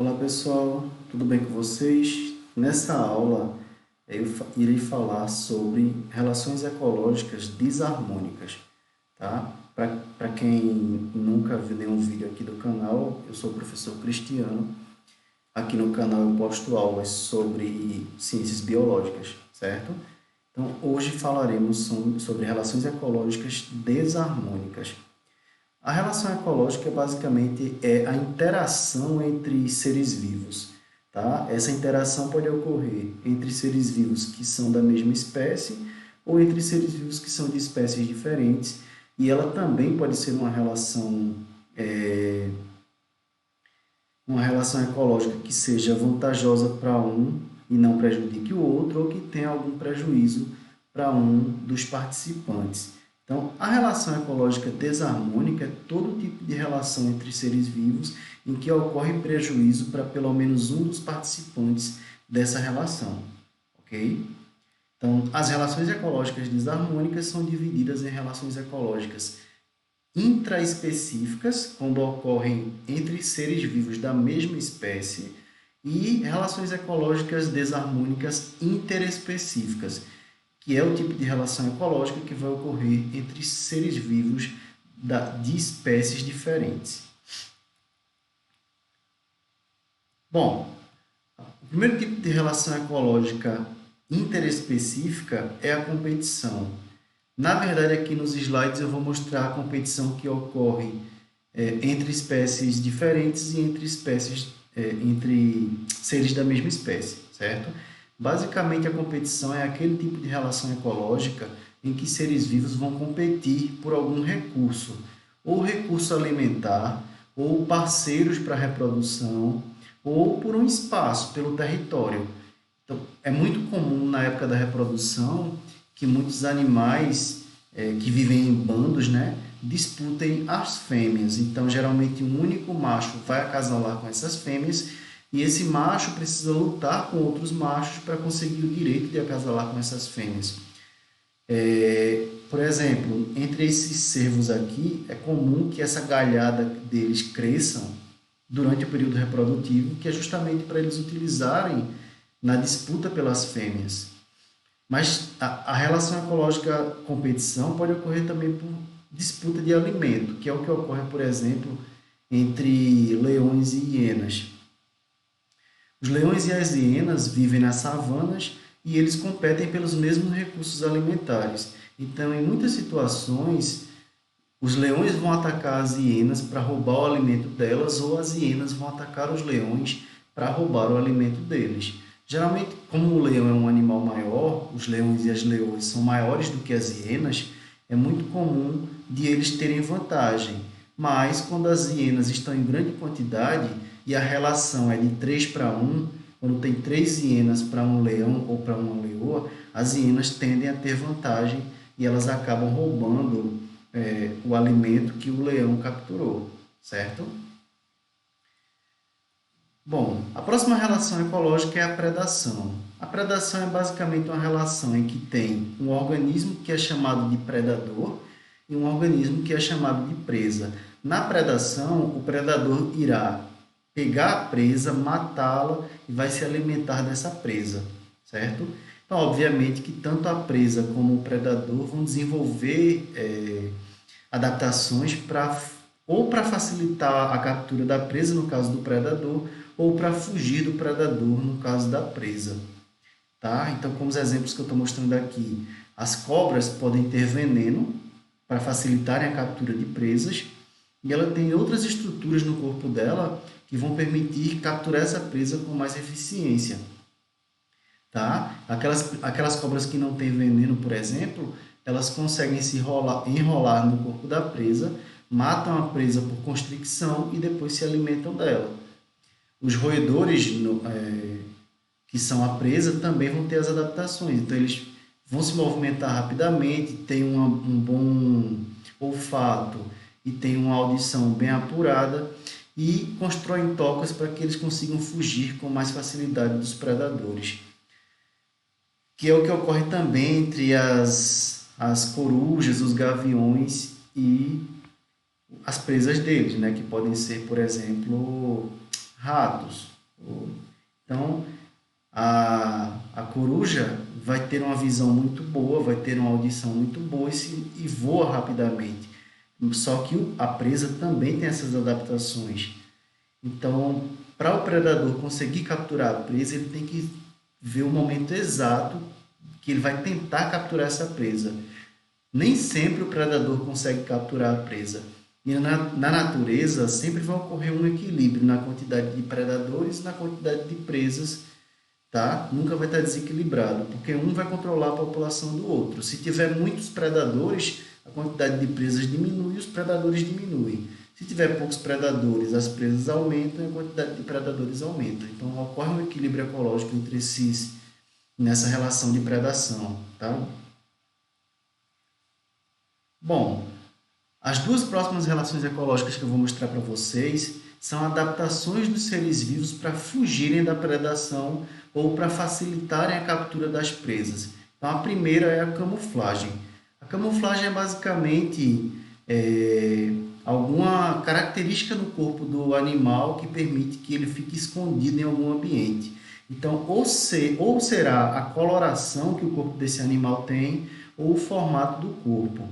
Olá pessoal, tudo bem com vocês? Nessa aula eu irei falar sobre relações ecológicas desarmônicas, tá? Para quem nunca viu nenhum vídeo aqui do canal, eu sou o professor Cristiano. Aqui no canal eu posto aulas sobre ciências biológicas, certo? Então hoje falaremos sobre relações ecológicas desarmônicas. A relação ecológica basicamente é a interação entre seres vivos, tá? Essa interação pode ocorrer entre seres vivos que são da mesma espécie ou entre seres vivos que são de espécies diferentes, e ela também pode ser uma relação ecológica que seja vantajosa para um e não prejudique o outro, ou que tenha algum prejuízo para um dos participantes. Então, a relação ecológica desarmônica é todo tipo de relação entre seres vivos em que ocorre prejuízo para pelo menos um dos participantes dessa relação, ok? Então, as relações ecológicas desarmônicas são divididas em relações ecológicas intraespecíficas, quando ocorrem entre seres vivos da mesma espécie, e relações ecológicas desarmônicas interespecíficas, que é o tipo de relação ecológica que vai ocorrer entre seres vivos de espécies diferentes. Bom, o primeiro tipo de relação ecológica interespecífica é a competição. Na verdade, aqui nos slides eu vou mostrar a competição que ocorre entre espécies diferentes e entre seres da mesma espécie, certo? Basicamente, a competição é aquele tipo de relação ecológica em que seres vivos vão competir por algum recurso, ou recurso alimentar, ou parceiros para reprodução, ou por um espaço, pelo território. Então, é muito comum na época da reprodução que muitos animais que vivem em bandos, né, disputem as fêmeas. Então, geralmente, um único macho vai acasalar com essas fêmeas e esse macho precisa lutar com outros machos para conseguir o direito de acasalar com essas fêmeas. Por exemplo, entre esses cervos aqui, é comum que essa galhada deles cresçam durante o período reprodutivo, que é justamente para eles utilizarem na disputa pelas fêmeas. Mas a relação ecológica competição pode ocorrer também por disputa de alimento, que é o que ocorre, por exemplo, entre leões e hienas. Os leões e as hienas vivem nas savanas e eles competem pelos mesmos recursos alimentares. Então, em muitas situações, os leões vão atacar as hienas para roubar o alimento delas, ou as hienas vão atacar os leões para roubar o alimento deles. Geralmente, como o leão é um animal maior, os leões e as leoas são maiores do que as hienas, é muito comum de eles terem vantagem. Mas, quando as hienas estão em grande quantidade e a relação é de 3 para 1, quando tem 3 hienas para um leão ou para uma leoa, as hienas tendem a ter vantagem e elas acabam roubando o alimento que o leão capturou, certo? Bom, a próxima relação ecológica é a predação. A predação é basicamente uma relação em que tem um organismo que é chamado de predador e um organismo que é chamado de presa. Na predação, o predador irá pegar a presa, matá-la e vai se alimentar dessa presa, certo? Então, obviamente que tanto a presa como o predador vão desenvolver adaptações para facilitar a captura da presa, no caso do predador, ou para fugir do predador, no caso da presa. Tá? Então, como os exemplos que eu estou mostrando aqui, as cobras podem ter veneno para facilitarem a captura de presas, e ela tem outras estruturas no corpo dela que vão permitir capturar essa presa com mais eficiência. Tá? Aquelas cobras que não têm veneno, por exemplo, elas conseguem se enrolar no corpo da presa, matam a presa por constricção e depois se alimentam dela. Os roedores, que são a presa, também vão ter as adaptações. Então, eles vão se movimentar rapidamente, têm um bom olfato e têm uma audição bem apurada e constroem tocas para que eles consigam fugir com mais facilidade dos predadores. Que é o que ocorre também entre as corujas, os gaviões e as presas deles, né? Que podem ser, por exemplo, ratos, Então, a coruja vai ter uma visão muito boa, vai ter uma audição muito boa e voa rapidamente. Só que a presa também tem essas adaptações. Então, para o predador conseguir capturar a presa, ele tem que ver o momento exato que ele vai tentar capturar essa presa. Nem sempre o predador consegue capturar a presa. E na natureza sempre vai ocorrer um equilíbrio na quantidade de predadores e na quantidade de presas, tá? Nunca vai estar desequilibrado, porque um vai controlar a população do outro. Se tiver muitos predadores, a quantidade de presas diminui e os predadores diminuem. Se tiver poucos predadores, as presas aumentam e a quantidade de predadores aumenta. Então, ocorre um equilíbrio ecológico entre esses nessa relação de predação, tá? Bom, as duas próximas relações ecológicas que eu vou mostrar para vocês são adaptações dos seres vivos para fugirem da predação ou para facilitarem a captura das presas. Então, a primeira é a camuflagem. A camuflagem é basicamente alguma característica no corpo do animal que permite que ele fique escondido em algum ambiente. Então, ou será a coloração que o corpo desse animal tem ou o formato do corpo.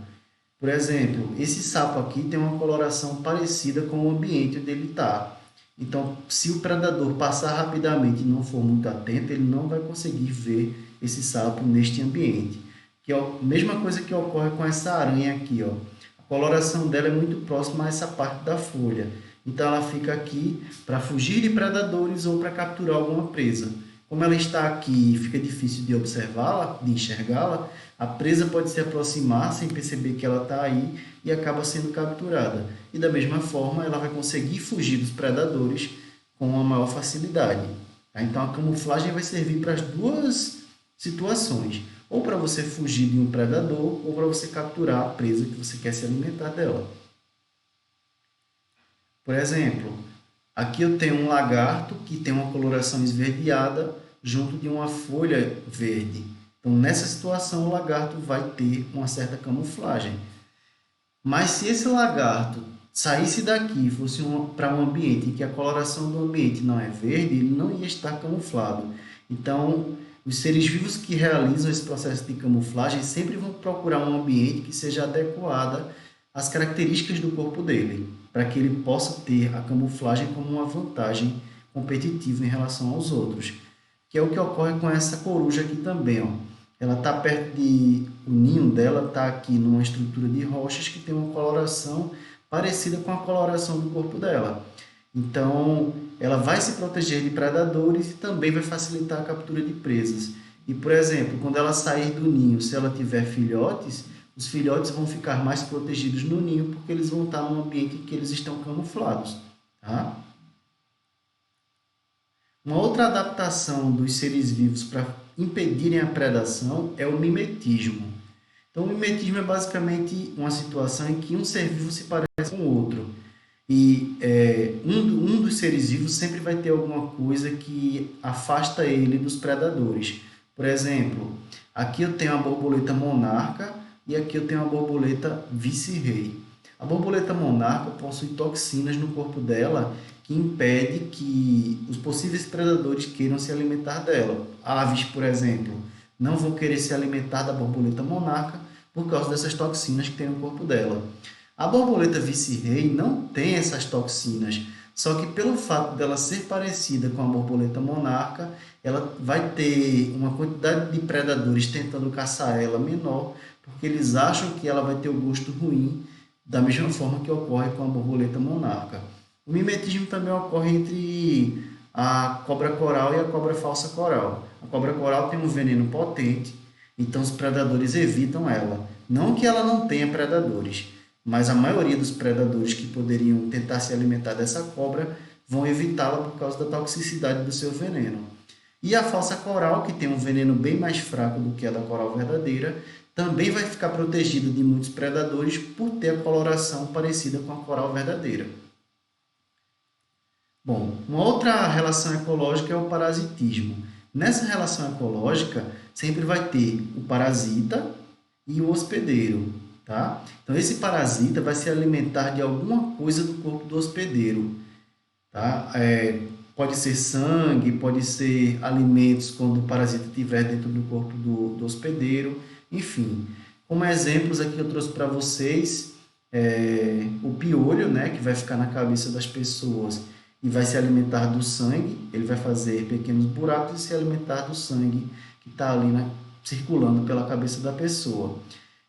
Por exemplo, esse sapo aqui tem uma coloração parecida com o ambiente onde ele está. Então, se o predador passar rapidamente e não for muito atento, ele não vai conseguir ver esse sapo neste ambiente. Que é a mesma coisa que ocorre com essa aranha aqui, ó. A coloração dela é muito próxima a essa parte da folha. Então, ela fica aqui para fugir de predadores ou para capturar alguma presa. Como ela está aqui e fica difícil de observá-la, de enxergá-la, a presa pode se aproximar sem perceber que ela está aí e acaba sendo capturada. E da mesma forma, ela vai conseguir fugir dos predadores com uma maior facilidade. Tá? Então, a camuflagem vai servir para as duas situações. Ou para você fugir de um predador, ou para você capturar a presa que você quer se alimentar dela. Por exemplo, aqui eu tenho um lagarto que tem uma coloração esverdeada junto de uma folha verde. Então, nessa situação, o lagarto vai ter uma certa camuflagem. Mas se esse lagarto saísse daqui e fosse para um ambiente em que a coloração do ambiente não é verde, ele não ia estar camuflado. Então, os seres vivos que realizam esse processo de camuflagem sempre vão procurar um ambiente que seja adequado às características do corpo dele, para que ele possa ter a camuflagem como uma vantagem competitiva em relação aos outros, que é o que ocorre com essa coruja aqui também, ó. Ela está perto de... O ninho dela está aqui numa estrutura de rochas que tem uma coloração parecida com a coloração do corpo dela. Então, ela vai se proteger de predadores e também vai facilitar a captura de presas. E, por exemplo, quando ela sair do ninho, se ela tiver filhotes, os filhotes vão ficar mais protegidos no ninho porque eles vão estar num ambiente em que eles estão camuflados. Tá? Uma outra adaptação dos seres vivos para impedirem a predação é o mimetismo. Então, o mimetismo é basicamente uma situação em que um ser vivo se parece com o outro. E um dos seres vivos sempre vai ter alguma coisa que afasta ele dos predadores. Por exemplo, aqui eu tenho a borboleta monarca e aqui eu tenho a borboleta vice-rei. A borboleta monarca possui toxinas no corpo dela que impede que os possíveis predadores queiram se alimentar dela. Aves, por exemplo, não vão querer se alimentar da borboleta monarca por causa dessas toxinas que tem no corpo dela. A borboleta vice-rei não tem essas toxinas, só que pelo fato dela ser parecida com a borboleta monarca, ela vai ter uma quantidade de predadores tentando caçar ela menor, porque eles acham que ela vai ter o gosto ruim, da mesma forma que ocorre com a borboleta monarca. O mimetismo também ocorre entre a cobra coral e a cobra falsa coral. A cobra coral tem um veneno potente, então os predadores evitam ela. Não que ela não tenha predadores, mas a maioria dos predadores que poderiam tentar se alimentar dessa cobra vão evitá-la por causa da toxicidade do seu veneno. E a falsa coral, que tem um veneno bem mais fraco do que a da coral verdadeira, também vai ficar protegida de muitos predadores por ter a coloração parecida com a coral verdadeira. Bom, uma outra relação ecológica é o parasitismo. Nessa relação ecológica, sempre vai ter o parasita e o hospedeiro, tá? Então, esse parasita vai se alimentar de alguma coisa do corpo do hospedeiro, tá? Pode ser sangue, pode ser alimentos quando o parasita estiver dentro do corpo do hospedeiro, enfim. Como exemplos aqui eu trouxe para vocês o piolho, né, que vai ficar na cabeça das pessoas e vai se alimentar do sangue, ele vai fazer pequenos buracos e se alimentar do sangue que está ali circulando pela cabeça da pessoa.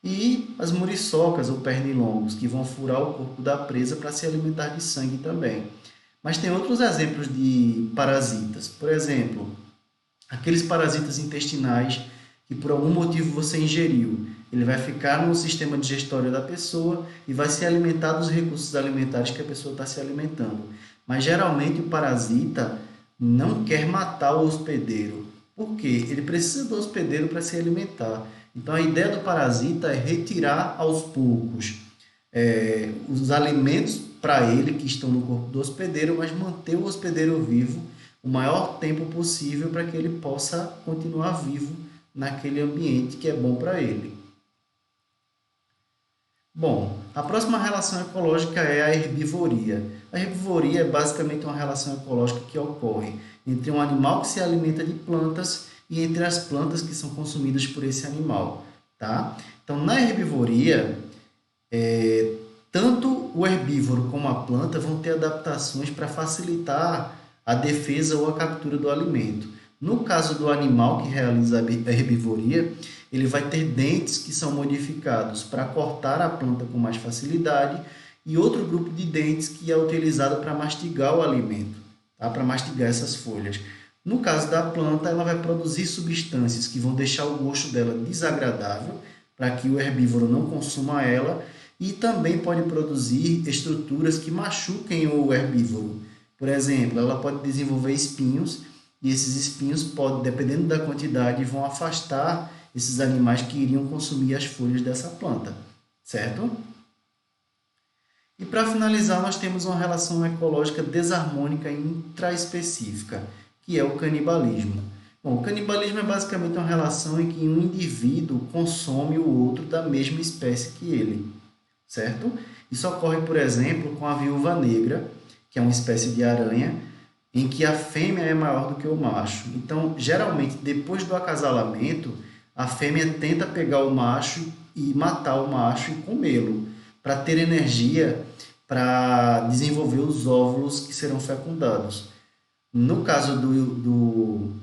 E as muriçocas ou pernilongos, que vão furar o corpo da presa para se alimentar de sangue também. Mas tem outros exemplos de parasitas. Por exemplo, aqueles parasitas intestinais que por algum motivo você ingeriu. Ele vai ficar no sistema digestório da pessoa e vai se alimentar dos recursos alimentares que a pessoa está se alimentando. Mas geralmente o parasita não quer matar o hospedeiro. Por quê? Ele precisa do hospedeiro para se alimentar. Então a ideia do parasita é retirar aos poucos os alimentos para ele que estão no corpo do hospedeiro, mas manter o hospedeiro vivo o maior tempo possível para que ele possa continuar vivo naquele ambiente que é bom para ele. Bom, a próxima relação ecológica é a herbivoria. A herbivoria é basicamente uma relação ecológica que ocorre entre um animal que se alimenta de plantas e entre as plantas que são consumidas por esse animal, tá? Então, na herbivoria, tanto o herbívoro como a planta vão ter adaptações para facilitar a defesa ou a captura do alimento. No caso do animal que realiza a herbivoria, ele vai ter dentes que são modificados para cortar a planta com mais facilidade e outro grupo de dentes que é utilizado para mastigar o alimento, tá? Para mastigar essas folhas. No caso da planta, ela vai produzir substâncias que vão deixar o gosto dela desagradável para que o herbívoro não consuma ela e também pode produzir estruturas que machuquem o herbívoro. Por exemplo, ela pode desenvolver espinhos e esses espinhos podem, dependendo da quantidade, vão afastar esses animais que iriam consumir as folhas dessa planta, certo? E para finalizar, nós temos uma relação ecológica desarmônica e intraespecífica, que é o canibalismo. Bom, o canibalismo é basicamente uma relação em que um indivíduo consome o outro da mesma espécie que ele, certo? Isso ocorre, por exemplo, com a viúva negra, que é uma espécie de aranha, em que a fêmea é maior do que o macho. Então, geralmente, depois do acasalamento, a fêmea tenta pegar o macho e matar o macho e comê-lo, para ter energia para desenvolver os óvulos que serão fecundados. No caso do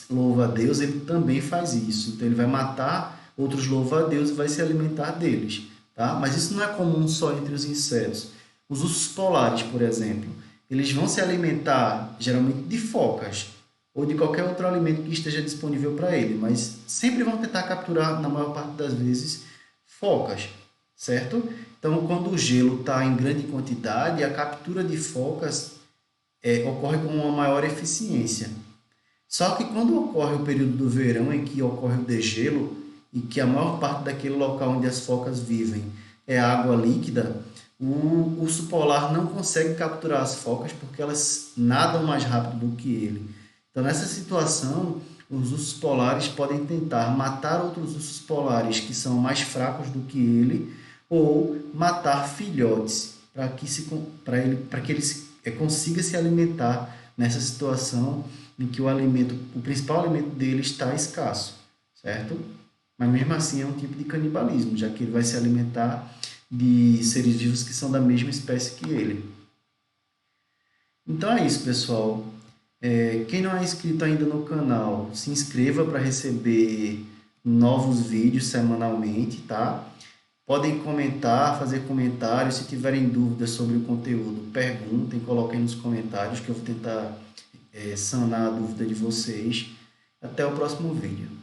louva-a-Deus, ele também faz isso. Então, ele vai matar outros louva-a-Deus e vai se alimentar deles. Tá? Mas isso não é comum só entre os insetos. Os ursos polares, por exemplo, eles vão se alimentar geralmente de focas ou de qualquer outro alimento que esteja disponível para ele, mas sempre vão tentar capturar, na maior parte das vezes, focas, certo? Então, quando o gelo está em grande quantidade, a captura de focas ocorre com uma maior eficiência. Só que quando ocorre o período do verão, em que ocorre o degelo, e que a maior parte daquele local onde as focas vivem é água líquida, o urso polar não consegue capturar as focas porque elas nadam mais rápido do que ele. Então, nessa situação, os ursos polares podem tentar matar outros ursos polares que são mais fracos do que ele ou matar filhotes para que ele consiga se alimentar nessa situação em que o principal alimento dele está escasso, certo? Mas mesmo assim é um tipo de canibalismo, já que ele vai se alimentar de seres vivos que são da mesma espécie que ele. Então é isso, pessoal. Quem não é inscrito ainda no canal, se inscreva para receber novos vídeos semanalmente, tá? Podem comentar, fazer comentários. Se tiverem dúvidas sobre o conteúdo, perguntem, coloquem nos comentários que eu vou tentar sanar a dúvida de vocês. Até o próximo vídeo.